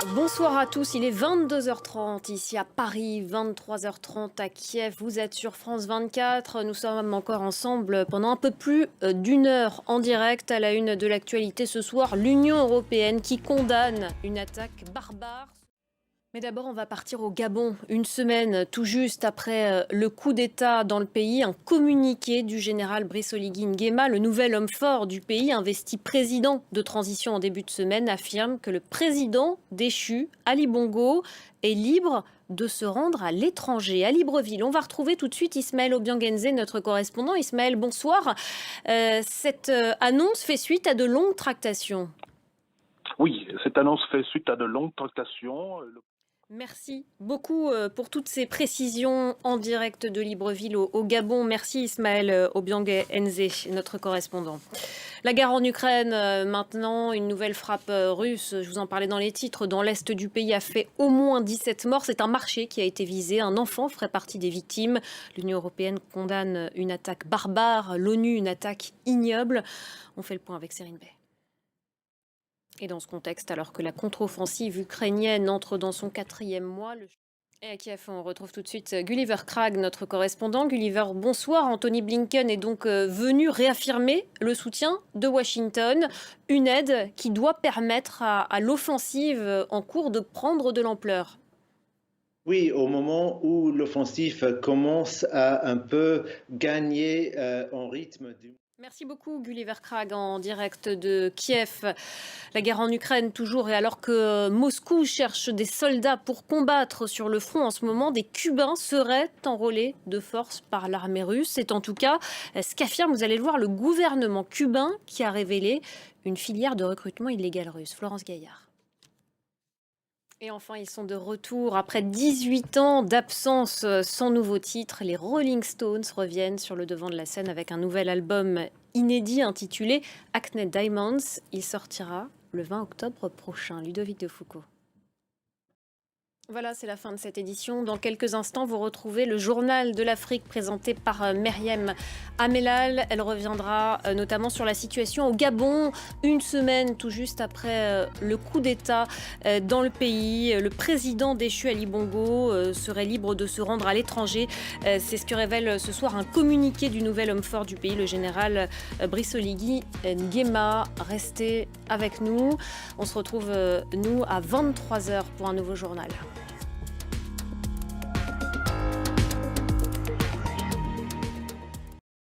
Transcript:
Bonsoir à tous, il est 22h30 ici à Paris, 23h30 à Kiev. Vous êtes sur France 24. Nous sommes encore ensemble pendant un peu plus d'une heure en direct à la une de l'actualité ce soir. L'Union européenne qui condamne une attaque barbare. Mais d'abord, on va partir au Gabon. Une semaine tout juste après le coup d'État dans le pays, un communiqué du général Brice Oligui Nguema, le nouvel homme fort du pays, investi président de transition en début de semaine, affirme que le président déchu, Ali Bongo, est libre de se rendre à l'étranger, à Libreville. On va retrouver tout de suite Ismaël Obiangenze, notre correspondant. Ismaël, bonsoir. Cette annonce fait suite à de longues tractations. Oui, cette annonce fait suite à de longues tractations. Merci beaucoup pour toutes ces précisions en direct de Libreville au Gabon. Merci Ismaël Obiangenze, notre correspondant. La guerre en Ukraine, maintenant, une nouvelle frappe russe, je vous en parlais dans les titres, dans l'est du pays a fait au moins 17 morts. C'est un marché qui a été visé, un enfant ferait partie des victimes. L'Union européenne condamne une attaque barbare, l'ONU une attaque ignoble. On fait le point avec Serine Bay. Et dans ce contexte, alors que la contre-offensive ukrainienne entre dans son 4e mois, Et à Kiev, on retrouve tout de suite Gulliver Krag, notre correspondant. Gulliver, bonsoir. Anthony Blinken est donc venu réaffirmer le soutien de Washington, une aide qui doit permettre à l'offensive en cours de prendre de l'ampleur. Oui, au moment où l'offensive commence à un peu gagner en rythme. Merci beaucoup Gulliver Krag en direct de Kiev. La guerre en Ukraine toujours, et alors que Moscou cherche des soldats pour combattre sur le front en ce moment, des Cubains seraient enrôlés de force par l'armée russe. C'est en tout cas ce qu'affirme, vous allez le voir, le gouvernement cubain qui a révélé une filière de recrutement illégal russe. Florence Gaillard. Et enfin, ils sont de retour. Après 18 ans d'absence sans nouveau titre, les Rolling Stones reviennent sur le devant de la scène avec un nouvel album inédit intitulé Acne Diamonds. Il sortira le 20 octobre prochain. Ludovic de Foucault. Voilà, c'est la fin de cette édition. Dans quelques instants, vous retrouvez le journal de l'Afrique présenté par Myriam Amelal. Elle reviendra notamment sur la situation au Gabon, une semaine tout juste après le coup d'État dans le pays. Le président déchu Ali Bongo serait libre de se rendre à l'étranger. C'est ce que révèle ce soir un communiqué du nouvel homme fort du pays, le général Brice Oligui Nguema. Restez avec nous. On se retrouve, nous, à 23h pour un nouveau journal.